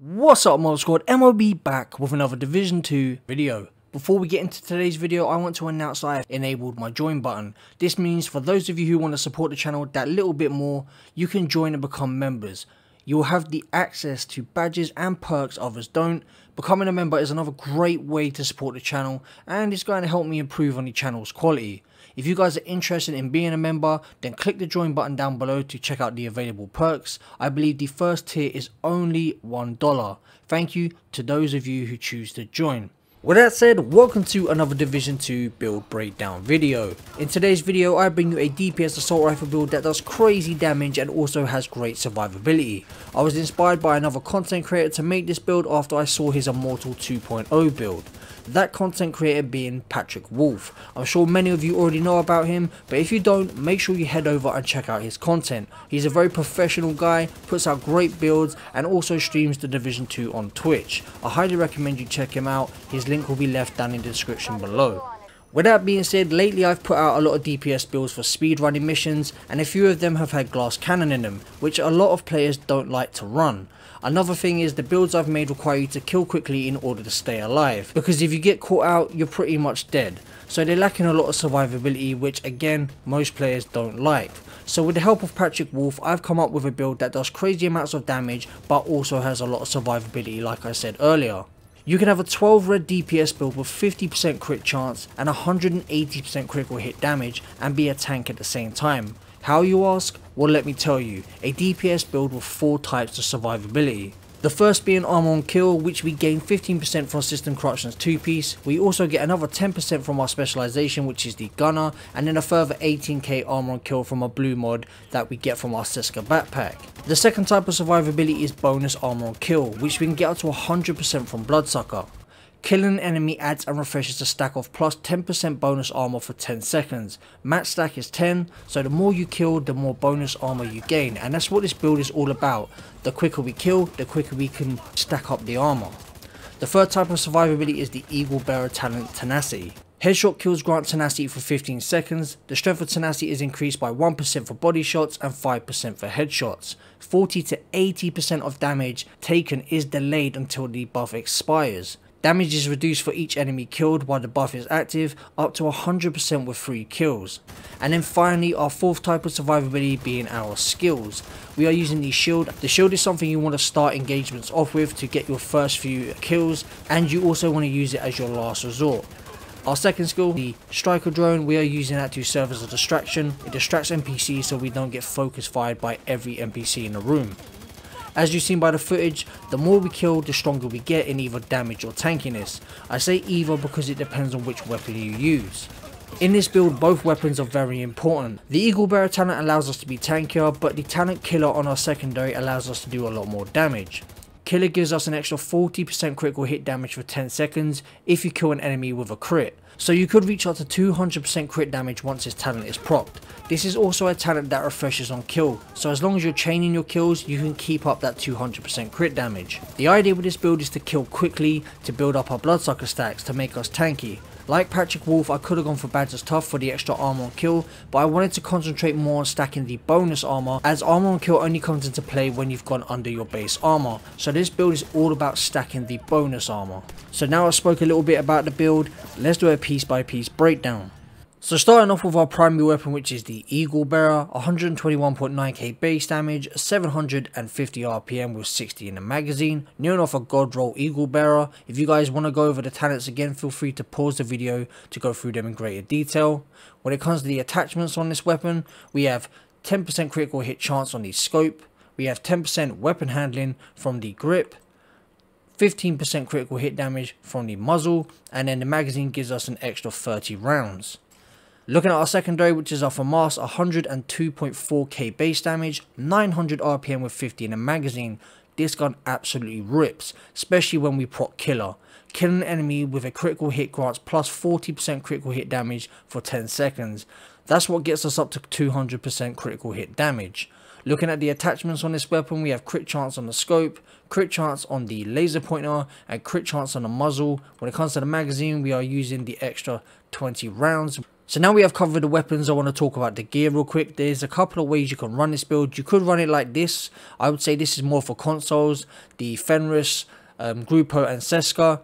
What's up, Mod Squad? MOB back with another Division 2 video. Before we get into today's video, I want to announce that I have enabled my join button. This means for those of you who want to support the channel that little bit more, you can join and become members. You will have the access to badges and perks others don't. Becoming a member is another great way to support the channel, and it's going to help me improve on the channel's quality. If you guys are interested in being a member, then click the join button down below to check out the available perks. I believe the first tier is only $1. Thank you to those of you who choose to join. With that said, welcome to another Division 2 build breakdown video. In today's video, I bring you a DPS assault rifle build that does crazy damage and also has great survivability. I was inspired by another content creator to make this build after I saw his Immortal 2.0 build. That content creator being Patrick Wolf. I'm sure many of you already know about him, but if you don't, make sure you head over and check out his content. He's a very professional guy, puts out great builds, and also streams the Division 2 on Twitch. I highly recommend you check him out. His link will be left down in the description below. With that being said, lately I've put out a lot of DPS builds for speedrunning missions, and a few of them have had glass cannon in them, which a lot of players don't like to run. Another thing is the builds I've made require you to kill quickly in order to stay alive, because if you get caught out, you're pretty much dead. So they're lacking a lot of survivability, which again, most players don't like. So with the help of Patrick Wolf, I've come up with a build that does crazy amounts of damage, but also has a lot of survivability like I said earlier. You can have a 12 red DPS build with 50% crit chance and 180% critical hit damage and be a tank at the same time. How, you ask? Well, let me tell you, a DPS build with 4 types of survivability. The first being armor on kill, which we gain 15% from System Corruption's 2-piece. We also get another 10% from our specialization, which is the gunner, and then a further 18k armor on kill from a blue mod that we get from our Seska backpack. The second type of survivability is bonus armor on kill, which we can get up to 100% from Bloodsucker. Killing an enemy adds and refreshes the stack of plus 10% bonus armor for 10 seconds. Max stack is 10, so the more you kill, the more bonus armor you gain, and that's what this build is all about. The quicker we kill, the quicker we can stack up the armor. The third type of survivability is the Eagle Bearer talent Tenacity. Headshot kills grant tenacity for 15 seconds, the strength of tenacity is increased by 1% for body shots and 5% for headshots. 40 to 80% of damage taken is delayed until the buff expires. Damage is reduced for each enemy killed while the buff is active, up to 100% with 3 kills. And then finally, our fourth type of survivability being our skills. We are using the shield. The shield is something you want to start engagements off with to get your first few kills, and you also want to use it as your last resort. Our second skill, the striker drone, we are using that to serve as a distraction. It distracts NPCs so we don't get focus fired by every NPC in the room. As you've seen by the footage, the more we kill, the stronger we get in either damage or tankiness. I say either because it depends on which weapon you use. In this build, both weapons are very important. The Eagle Bearer talent allows us to be tankier, but the talent Killer on our secondary allows us to do a lot more damage. Killer gives us an extra 40% critical hit damage for 10 seconds if you kill an enemy with a crit. So you could reach up to 200% crit damage once this talent is procced. This is also a talent that refreshes on kill, so as long as you're chaining your kills, you can keep up that 200% crit damage. The idea with this build is to kill quickly, to build up our Bloodsucker stacks, to make us tanky. Like Patrick Wolf, I could have gone for Badger's Tough for the extra armor on kill, but I wanted to concentrate more on stacking the bonus armor, as armor on kill only comes into play when you've gone under your base armor. So this build is all about stacking the bonus armor. So now I spoke a little bit about the build, let's do a piece by piece breakdown. So starting off with our primary weapon, which is the Eagle Bearer, 121.9k base damage, 750 RPM with 60 in the magazine, near enough a god roll Eagle Bearer. If you guys want to go over the talents again, feel free to pause the video to go through them in greater detail. When it comes to the attachments on this weapon, we have 10% critical hit chance on the scope, we have 10% weapon handling from the grip, 15% critical hit damage from the muzzle, and then the magazine gives us an extra 30 rounds. Looking at our secondary, which is our FAMAS, 102.4k base damage, 900 RPM with 50 in the magazine. This gun absolutely rips, especially when we proc Killer. Killing an enemy with a critical hit grants plus 40% critical hit damage for 10 seconds. That's what gets us up to 200% critical hit damage. Looking at the attachments on this weapon, we have crit chance on the scope, crit chance on the laser pointer, and crit chance on the muzzle. When it comes to the magazine, we are using the extra 20 rounds. So now we have covered the weapons, I want to talk about the gear real quick. There's a couple of ways you can run this build. You could run it like this. I would say this is more for consoles, the Fenris, Grupo and Seska.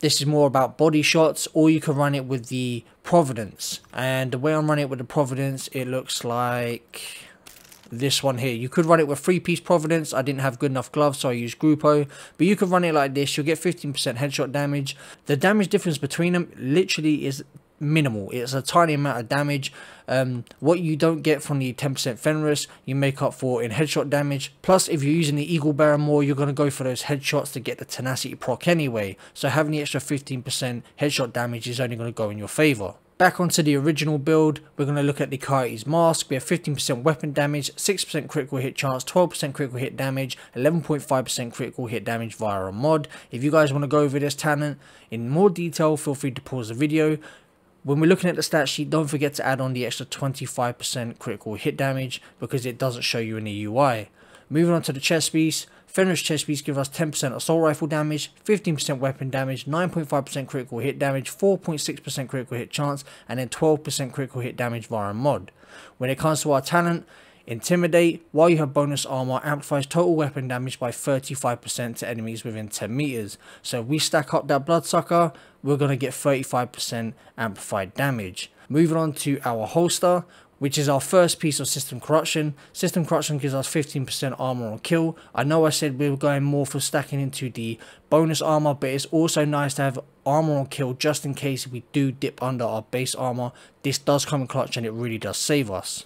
This is more about body shots, or you can run it with the Providence. And the way I'm running it with the Providence, it looks like this one here. You could run it with 3-piece Providence. I didn't have good enough gloves, so I used Grupo. But you could run it like this. You'll get 15% headshot damage. The damage difference between them literally is minimal. It's a tiny amount of damage. What you don't get from the 10% Fenris, you make up for in headshot damage. Plus, if you're using the Eagle Bearer more, you're going to go for those headshots to get the tenacity proc anyway. So having the extra 15% headshot damage is only going to go in your favor. Back onto the original build, we're going to look at the Coyote's Mask. We have 15% weapon damage, 6% critical hit chance, 12% critical hit damage, 11.5% critical hit damage via a mod. If you guys want to go over this talent in more detail, feel free to pause the video. When we're looking at the stat sheet, don't forget to add on the extra 25% critical hit damage because it doesn't show you in the UI. Moving on to the chest piece, Fenris chest piece gives us 10% assault rifle damage, 15% weapon damage, 9.5% critical hit damage, 4.6% critical hit chance, and then 12% critical hit damage via a mod. When it comes to our talent, Intimidate, while you have bonus armor, amplifies total weapon damage by 35% to enemies within 10 meters. So if we stack up that bloodsucker, we're going to get 35% amplified damage. Moving on to our holster, which is our first piece of System Corruption. System Corruption gives us 15% armor on kill. I know I said we were going more for stacking into the bonus armor, but it's also nice to have armor on kill just in case we do dip under our base armor. This does come in clutch and it really does save us.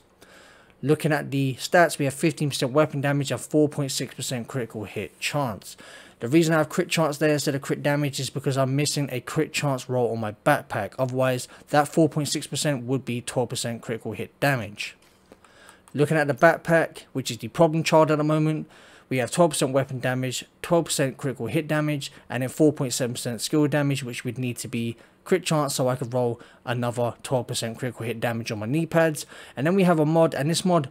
Looking at the stats, we have 15% weapon damage and 4.6% critical hit chance. The reason I have crit chance there instead of crit damage is because I'm missing a crit chance roll on my backpack. Otherwise, that 4.6% would be 12% critical hit damage. Looking at the backpack, which is the problem child at the moment, we have 12% weapon damage, 12% critical hit damage, and then 4.7% skill damage, which would need to be crit chance so I could roll another 12% critical hit damage on my knee pads. And then we have a mod, and this mod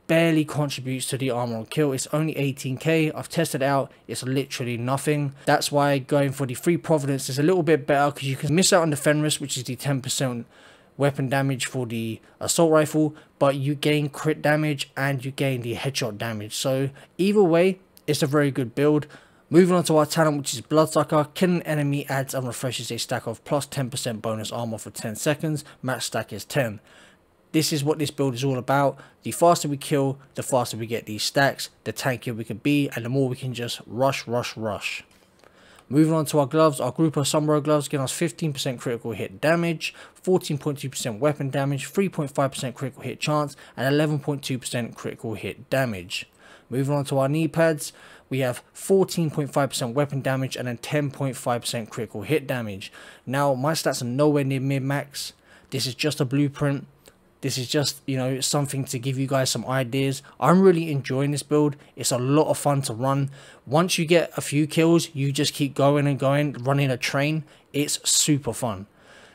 barely contributes to the armor on kill. It's only 18k. I've tested it out, it's literally nothing. That's why going for the free Providence is a little bit better, because you can miss out on the Fenris, which is the 10% weapon damage for the assault rifle, but you gain crit damage and you gain the headshot damage. So either way, it's a very good build. Moving on to our talent, which is Bloodsucker. Killing an enemy adds and refreshes a stack of plus 10% bonus armor for 10 seconds. Max stack is 10. This is what this build is all about. The faster we kill, the faster we get these stacks, the tankier we can be, and the more we can just rush. Moving on to our gloves, our Grupo Sombrero gloves give us 15% critical hit damage, 14.2% weapon damage, 3.5% critical hit chance, and 11.2% critical hit damage. Moving on to our knee pads, we have 14.5% weapon damage and then 10.5% critical hit damage. Now, my stats are nowhere near mid-max. This is just a blueprint. This is just, you know, something to give you guys some ideas. I'm really enjoying this build. It's a lot of fun to run. Once you get a few kills, you just keep going and going, running a train. It's super fun.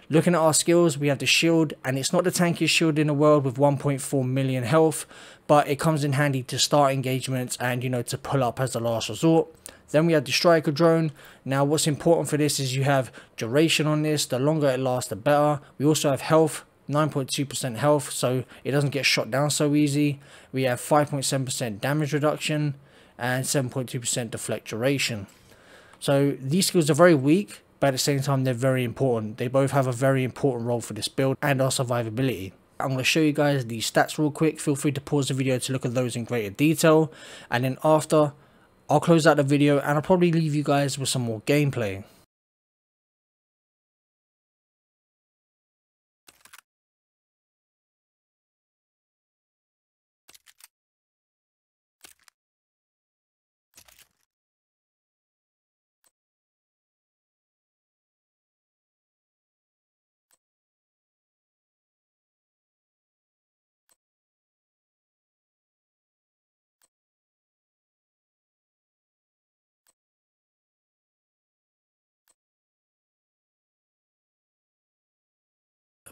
Looking at our skills, we have the shield, and it's not the tankiest shield in the world with 1.4 million health, but it comes in handy to start engagements and, you know, to pull up as a last resort. Then we have the striker drone. Now, what's important for this is you have duration on this. The longer it lasts, the better. We also have health. 9.2% health, so it doesn't get shot down so easy. We have 5.7% damage reduction and 7.2% deflect duration. So these skills are very weak, but at the same time they're very important. They both have a very important role for this build and our survivability. I'm going to show you guys the stats real quick. Feel free to pause the video to look at those in greater detail, and then after, I'll close out the video and I'll probably leave you guys with some more gameplay.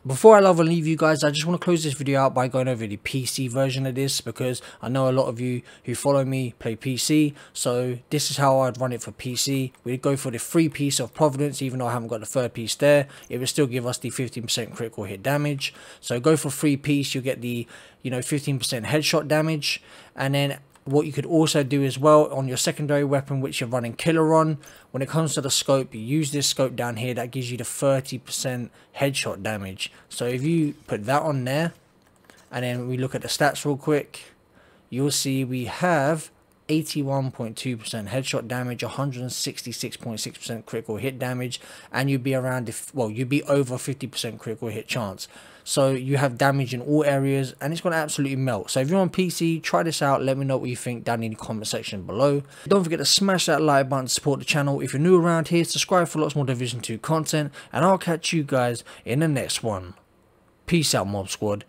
Before I love and leave you guys, I just want to close this video out by going over the PC version of this, because I know a lot of you who follow me play PC, so this is how I'd run it for PC. We'd go for the free piece of Providence. Even though I haven't got the third piece there, it would still give us the 15% critical hit damage. So go for free piece, you'll get the 15% headshot damage. And then what you could also do as well on your secondary weapon, which you're running killer on, when it comes to the scope, you use this scope down here that gives you the 30% headshot damage. So if you put that on there, and then we look at the stats real quick, you'll see we have 81.2% headshot damage, 166.6% critical hit damage, and you'd be around, you'd be over 50% critical hit chance. So you have damage in all areas, and it's going to absolutely melt. So if you're on PC, try this out. Let me know what you think down in the comment section below. Don't forget to smash that like button to support the channel. If you're new around here, subscribe for lots more Division 2 content, and I'll catch you guys in the next one. Peace out, Mob Squad.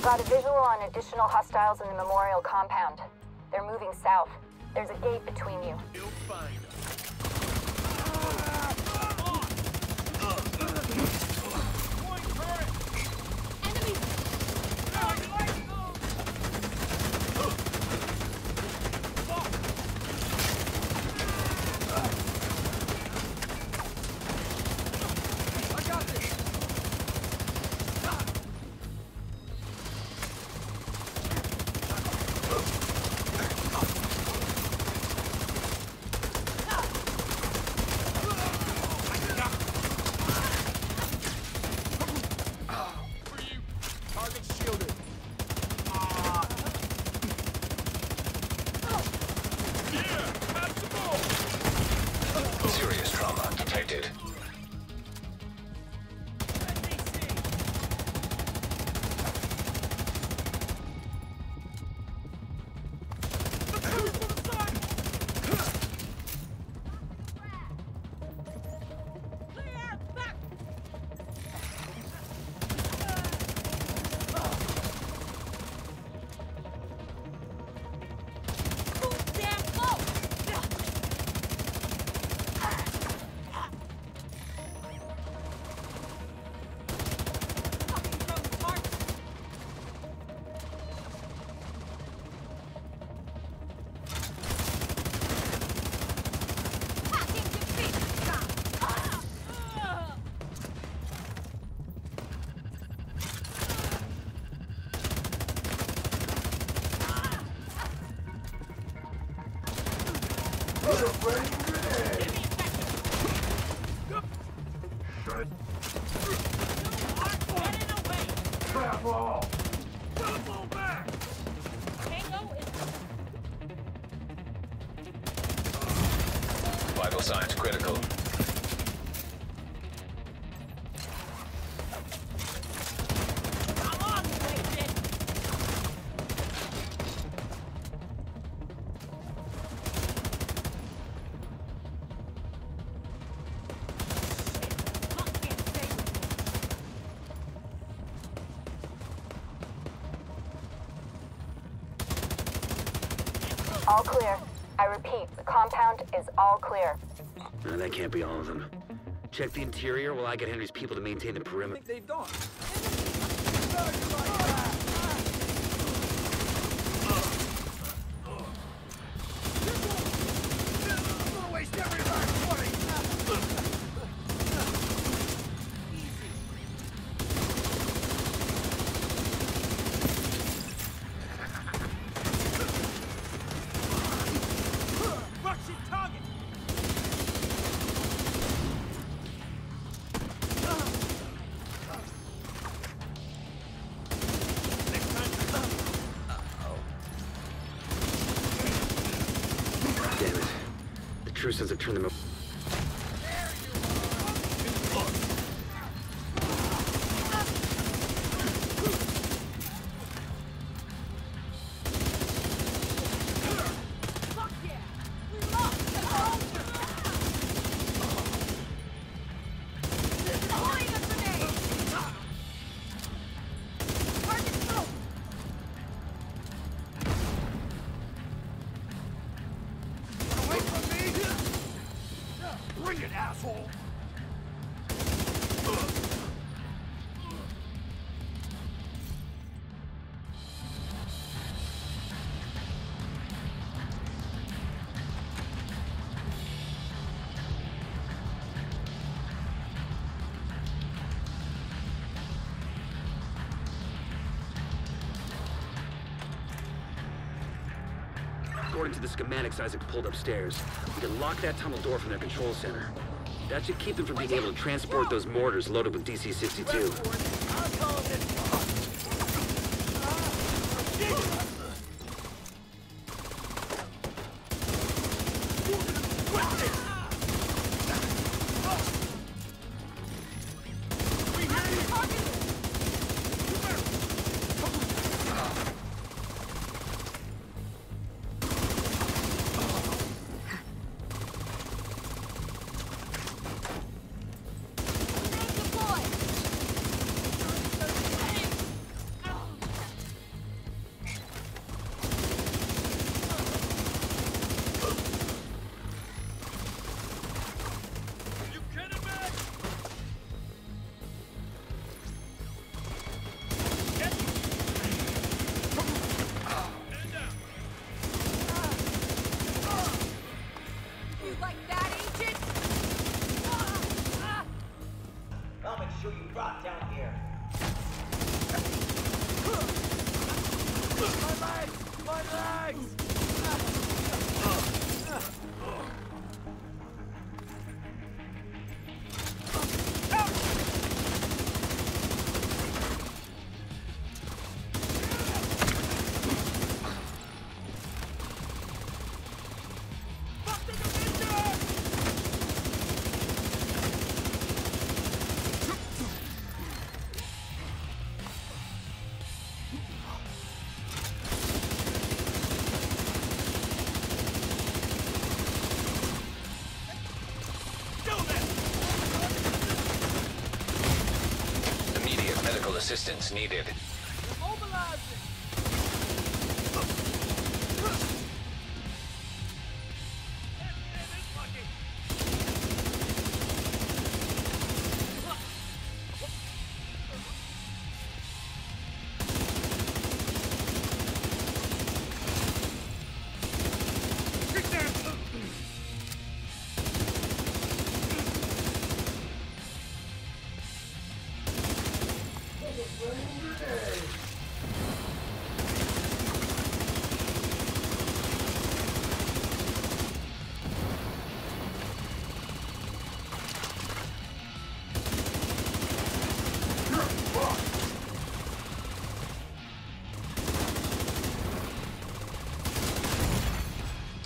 Got a visual on additional hostiles in the memorial compound. They're moving south. There's a gate between you. You'll find Serious trauma detected. Vital signs critical. All clear. I repeat, the compound is all clear. No, that can't be all of them. Check the interior while I get Henry's people to maintain the perimeter. They've gone. true since I've turned them up. Bring it, asshole! According to the schematics Isaac pulled upstairs, we can lock that tunnel door from their control center. That should keep them from being able to transport those mortars loaded with DC-62. Assistance needed.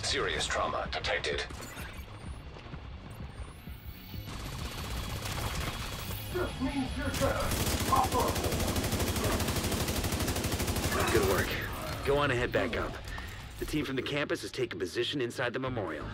Serious trauma detected. Good work. Go on and head back up. The team from the campus has taken position inside the memorial.